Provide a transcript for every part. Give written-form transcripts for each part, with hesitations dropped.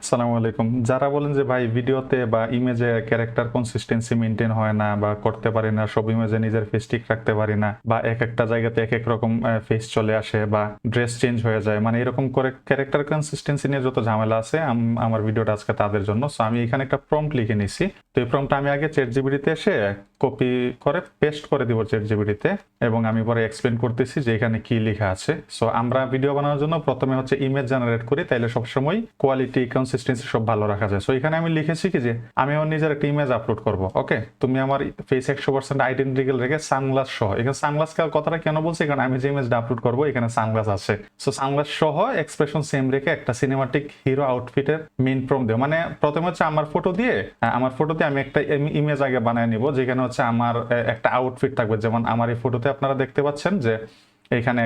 আসসালামু আলাইকুম। যারা বলেন যে ভাই ভিডিওতে বা ইমেজে ক্যারেক্টার কনসিস্টেন্সি মেইনটেইন হয় না বা করতে পারি না, সব ইমেজে নিজের ফেস ঠিক রাখতে পারি না বা একেকটা জায়গাতে একেক রকম ফেস চলে আসে বা ড্রেস চেঞ্জ হয়ে যায়। মানে এরকম করে ক্যারেক্টার কনসিস্টেন্সি নিয়ে যত ঝামেলা আছে আমার ভিডিওটা আজকে তাদের জন্য। সো আমি এখানে একটা প্রম্পট লিখে নিছি। তো এই প্রম্পটটা আমি আগে চ্যাটজিপিটিতে এসে কপি করে পেস্ট করে দিব চ্যাটজিপিটিতে এবং আমি পরে এক্সপ্লেন করতেছি যে এখানে কি লেখা আছে। সো আমরা ভিডিও বানানোর জন্য প্রথমে হচ্ছে ইমেজ জেনারেট করি, তাইলে সবসময় কোয়ালিটি কনসিস্টেন্সি সব ভালো রাখা যায়। সো এখানে আমি লিখেছি কি যে আমি আমার নিজের একটা ইমেজ আপলোড করব। ওকে, তুমি আমার ফেস 100% আইডেন্টিক্যাল রেখে সানগ্লাস সহ, এখানে সানগ্লাস কথাটা কেন বলছি, কারণ আমি যে ইমেজটা আপলোড করব এখানে সানগ্লাস আছে। সো সানগ্লাস সহ এক্সপ্রেশন সেম রেখে একটা সিনেমাটিক হিরো আউটফিটের মেইন প্রম্পট দেব। মানে প্রথমে হচ্ছে আমার ফটোতে আমি একটা ইমেজ আগে বানায় নিব, যেখানে হচ্ছে আমার একটা আউটফিট থাকবে। যেমন আমার এই ফটোতে আপনারা দেখতে পাচ্ছেন যে এখানে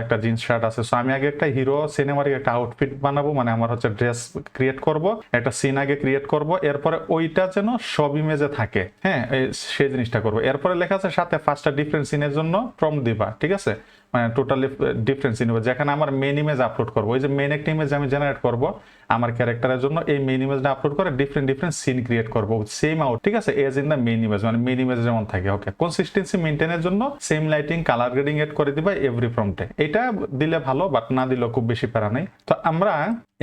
একটা জিন্স শার্ট আছে। সো আমি আগে একটা হিরো সিনেমাটিক একটা আউটফিট বানাবো, মানে আমার হচ্ছে ড্রেস ক্রিয়েট করব, একটা সিন আগে ক্রিয়েট করব, এরপরে ওইটা যেন সব ইমেজে থাকে। হ্যাঁ, সেই জিনিসটা করবো। এরপরে লেখা আছে সাথে 5টা ডিফারেন্ট সিনের জন্য প্রম্পট দিবা, ঠিক আছে? মানে টোটালি ডিফারেন্ট সিন হবে, যেখানে আমার মেইন ইমেজ আপলোড করবো। ওই যে মেইন একটা ইমেজ আমি জেনারেট করব আমার ক্যারেক্টারের জন্য, এই মেইন ইমেজটা আপলোড করে ডিফারেন্ট সিন ক্রিয়েট করবো সেম আউট, ঠিক আছে, as in the main image, মানে মেইন ইমেজ যেমন থাকে। ওকে, কনসিস্টেন্সি মেইনটেইনের জন্য same lighting colour grading add করে দিবা এভরি প্রম্পটে। এটা দিলে ভালো, বাট না দিলেও খুব বেশি প্যারা নেই। তো আমরা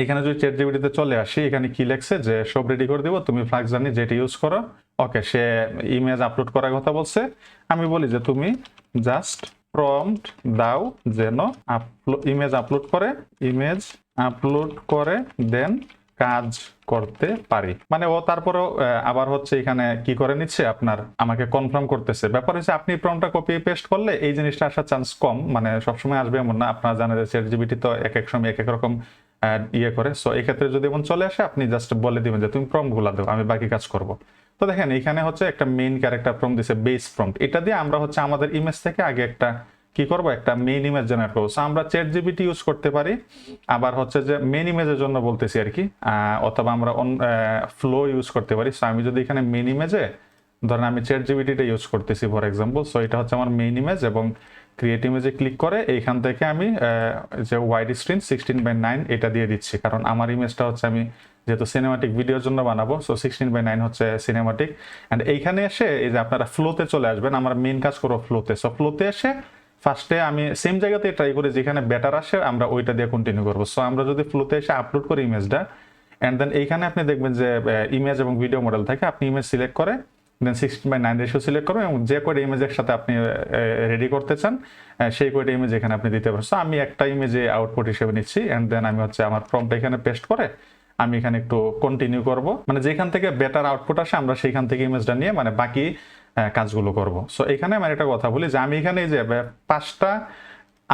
এখানে যদি চ্যাটজিপিটিতে চলে আসি, এখানে কি লেখছে যে সব রেডি করে দিব, তুমি ফ্লাক্স জার্নি যেটা ইউজ করো। ওকে, সে ইমেজ আপলোড করার কথা বলছে। আমি বলি যে তুমি জাস্ট প্রম্পট দাও যেন ইমেজ আপলোড করে দেন কাজ করতে পারি। মানে ও তারপরেও আবার হচ্ছে এখানে কি করে নিচ্ছে, আপনার আমাকে কনফার্ম করতেছে। ব্যাপার হচ্ছে আপনি প্রম্পটটা কপি পেস্ট করলে এই জিনিসটা আসার চান্স কম, মানে সবসময় আসবে এমন না। আপনারা জানেন যে চ্যাটজিপিটি তো এক এক সময় এক এক রকম ইয়ে করে। সো এই ক্ষেত্রে যদি এমন চলে আসে, আপনি জাস্ট বলে দিবেন যে তুমি প্রম্পট গুলা দাও, আমি বাকি কাজ করব। তো দেখেন এখানে হচ্ছে একটা মেইন ক্যারেক্টার প্রম্পট দিছে, বেস প্রম্পট। এটা দিয়ে আমরা হচ্ছে আমাদের ইমেজ থেকে আগে একটা কি করবো, একটা মেইন ইমেজ জেনারেট করবো। সো আমরা চ্যাটজিপিটি ইউজ করতে পারি, আবার হচ্ছে যে মেইন ইমেজের জন্য বলতেছি আর কি, অথবা আমরা ফ্লো ইউজ করতে পারি। সো আমি যদি এখানে মেইন ইমেজে ধরেন আমি চ্যাটজিপিটিটা ইউজ করতেছি ফর এক্সাম্পল। সো এটা হচ্ছে আমার মেইন ইমেজ এবং ক্রিয়েট ইমেজে ক্লিক করে এইখান থেকে আমি যে ওয়াইড স্ক্রিন 16:9 এটা দিয়ে দিচ্ছি, কারণ আমার ইমেজটা হচ্ছে আমি যেহেতু সিনেমাটিক ভিডিওর জন্য বানাবো। সো 16:9 হচ্ছে সিনেমাটিক। অ্যান্ড এইখানে এসে এই যে আপনারা ফ্লোতে চলে আসবেন, আমরা মেইন কাজ করবো ফ্লোতে। সো ফ্লোতে এসে ফার্স্টে আমি সেম জায়গাতে ট্রাই করি, যেখানে বেটার আসে আমরা ওইটা দিয়ে কন্টিনিউ করবো। সো আমরা যদি ফ্লোতে এসে আপলোড করি ইমেজটা, অ্যান্ড দেন এইখানে আপনি দেখবেন যে ইমেজ এবং ভিডিও মডেল থাকে, আপনি ইমেজ সিলেক্ট করে দেন 16:9 রেশিও সিলেক্ট করবেন এবং যে কয়টা ইমেজের সাথে আপনি রেডি করতে চান সেই কয়টা ইমেজ এখানে আপনি দিতে পারেন। সো আমি একটা ইমেজে আউটপুট হিসেবে নিচ্ছি, অ্যান্ড দেন আমি হচ্ছে আমার প্রম্পট এখানে পেস্ট করে আমি এখানে একটু কন্টিনিউ করব। মানে যেখান থেকে বেটার আউটপুট আসে আমরা সেইখান থেকে ইমেজটা নিয়ে মানে বাকি কাজগুলো করব। সো এখানে আমি একটা কথা বলি যে আমি এখানে এই যে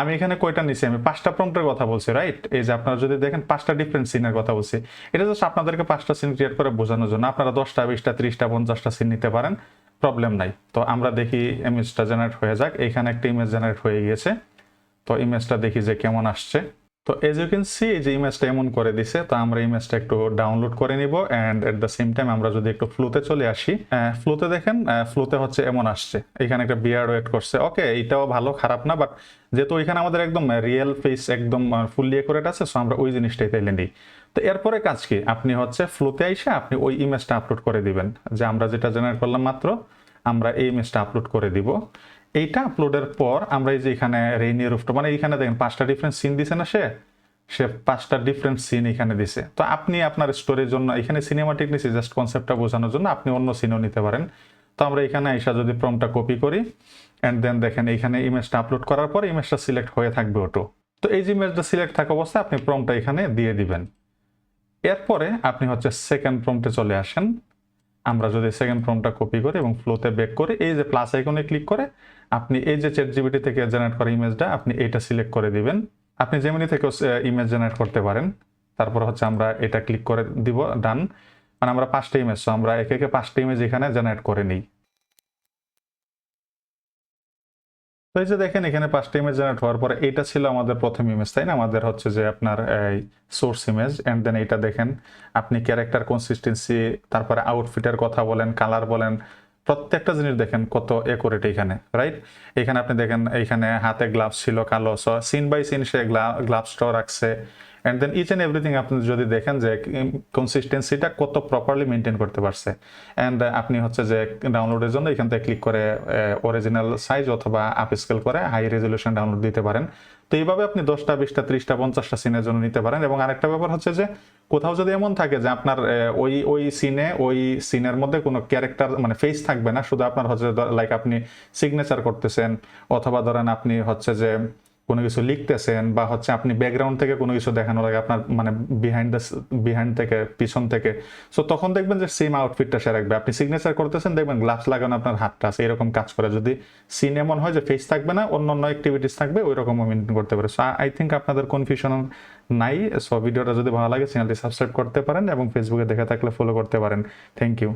আমি এখানে কয়টা নিছি, আমি 5টা প্রম্পটের কথা বলছি, রাইট? এই যে আপনারা যদি দেখেন 5টা ডিফারেন্ট সিনের কথা বলছি। এটা জাস্ট আপনাদেরকে 5টা সিন ক্রিয়েট করে বোঝানোর জন্য। আপনারা 10টা 20টা 30টা 50টা সিন নিতে পারেন, প্রবলেম নাই। তো আমরা দেখি ইমেজটা জেনারেট হয়ে যাক। এখানে একটা ইমেজ জেনারেট হয়ে গিয়েছে। তো ইমেজটা দেখি যে কেমন আসছে। তো এজ ইউ ক্যান সি এই যে ইমেজটা এমন করে দিছে। তো আমরা ইমেজটা একটু ডাউনলোড করে নিব, and at the same time আমরা যদি একটু ফ্লোতে চলে আসি, ফ্লোতে দেখেন ফ্লোতে হচ্ছে এমন আসছে, এখানে একটা বিয়ার্ড ওয়েট করছে। ওকে, এইটাও ভালো, খারাপ না, বাট যেহেতু ওইখানে আমাদের একদম রিয়েল ফেস একদম ফুললি অ্যাকুরেট আছে, সো আমরা ওই জিনিসটাই তাইলে নিই। তো এরপরে কাজ কি, আপনি হচ্ছে ফ্লোতে আইসে আপনি ওই ইমেজটা আপলোড করে দিবেন, যে আমরা যেটা জেনারেট করলাম মাত্র, আমরা এই ইমেজটা আপলোড করে দিব। এইটা আপলোডের পর আমরা এই যে এখানে রেইনি রুফটপ, মানে এখানে দেখেন 5টা ডিফারেন্ট সিন দিছে না, সে 5টা ডিফারেন্ট সিন এখানে দিছে। তো আপনি আপনার স্টোরির জন্য এখানে সিনেমাটিক নিছি জাস্ট কনসেপ্টটা বোঝানোর জন্য, আপনি অন্য সিনও নিতে পারেন। তো আমরা এখানে আইসা যদি প্রম্পটটা কপি করি, অ্যান্ড দেন দেখেন এখানে ইমেজটা আপলোড করার পর ইমেজটা সিলেক্ট হয়ে থাকবে অটো। তো এই যে ইমেজটা সিলেক্ট থাকা অবস্থায় আপনি প্রম্পটটা এখানে দিয়ে দিবেন। এরপরে আপনি হচ্ছে সেকেন্ড প্রম্পটে চলে আসেন। আমরা যদি সেকেন্ড প্রম্পটটা কপি করি এবং ফ্লোতে ব্যাক করি, এই যে প্লাস আইকনে ক্লিক করে আপনি এই যে চ্যাটজিপিটি থেকে জেনারেট করা ইমেজটা আপনি এটা সিলেক্ট করে দিবেন। আপনি জেমিনি থেকেও ইমেজ জেনারেট করতে পারেন। তারপর হচ্ছে আমরা এটা ক্লিক করে দিব, ডান। মানে আমরা 5টা ইমেজ, সো আমরা একে একে 5টা ইমেজ এখানে জেনারেট করে নিই। তো এই যে দেখেন এখানে 5টা ইমেজ জেনারেট হওয়ার পরে এটা ছিল আমাদের প্রথম ইমেজ, তাই না? আমাদের হচ্ছে যে আপনার সোর্স ইমেজ। এন্ড দেন এটা দেখেন আপনি ক্যারেক্টার কনসিস্টেন্সি, তারপরে আউটফিটের কথা বলেন, কালার বলেন, প্রত্যেকটা জিনিস দেখেন কত একুরেট এখানে, রাইট? এখানে আপনি দেখেন এইখানে হাতে গ্লাভস ছিল কালো, সো সিন বাই সিন সে গ্লাভসটাও রাখছে। And then each and everything আপনি যদি দেখেন যে কনসিস্টেন্সিটা কত প্রপারলি মেনটেন করতে পারছে, অ্যান্ড আপনি হচ্ছে যে ডাউনলোডের জন্য এখান থেকে ক্লিক করে অরিজিনাল সাইজ অথবা আপ স্কেল করে হাই রেজলিউশন ডাউনলোড দিতে পারেন। তো এইভাবে আপনি 10টা 20টা 30টা 50টা সিনের জন্য নিতে পারেন। এবং আরেকটা ব্যাপার হচ্ছে যে কোথাও যদি এমন থাকে যে আপনার ওই সিনের মধ্যে কোনো ক্যারেক্টার মানে ফেস থাকবে না, শুধু আপনার হচ্ছে লাইক আপনি সিগনেচার করতেছেন অথবা ধরেন আপনি হচ্ছে যে কোনো কিছু লিখতেছেন বা হচ্ছে আপনি ব্যাকগ্রাউন্ড থেকে কোনো কিছু দেখানো লাগে আপনার মানে বিহাইন্ড থেকে পিছন থেকে, সো তখন দেখবেন যে সেম আউটফিটটা সে রাখবে। আপনি সিগনেচার করতেছেন দেখবেন গ্লাভস লাগানো আপনার হাতটা আছে, এরকম কাজ করে। যদি সিন এমন হয় যে ফেস থাকবে না, অন্য অন্য অ্যাক্টিভিটিস থাকবে, ওই রকমও মেনটেন করতে পারে। সো আই থিঙ্ক আপনাদের কনফিউশন নাই। সো ভিডিওটা যদি ভালো লাগে চ্যানেলটি সাবস্ক্রাইব করতে পারেন এবং ফেসবুকে দেখে থাকলে ফলো করতে পারেন। Thank you.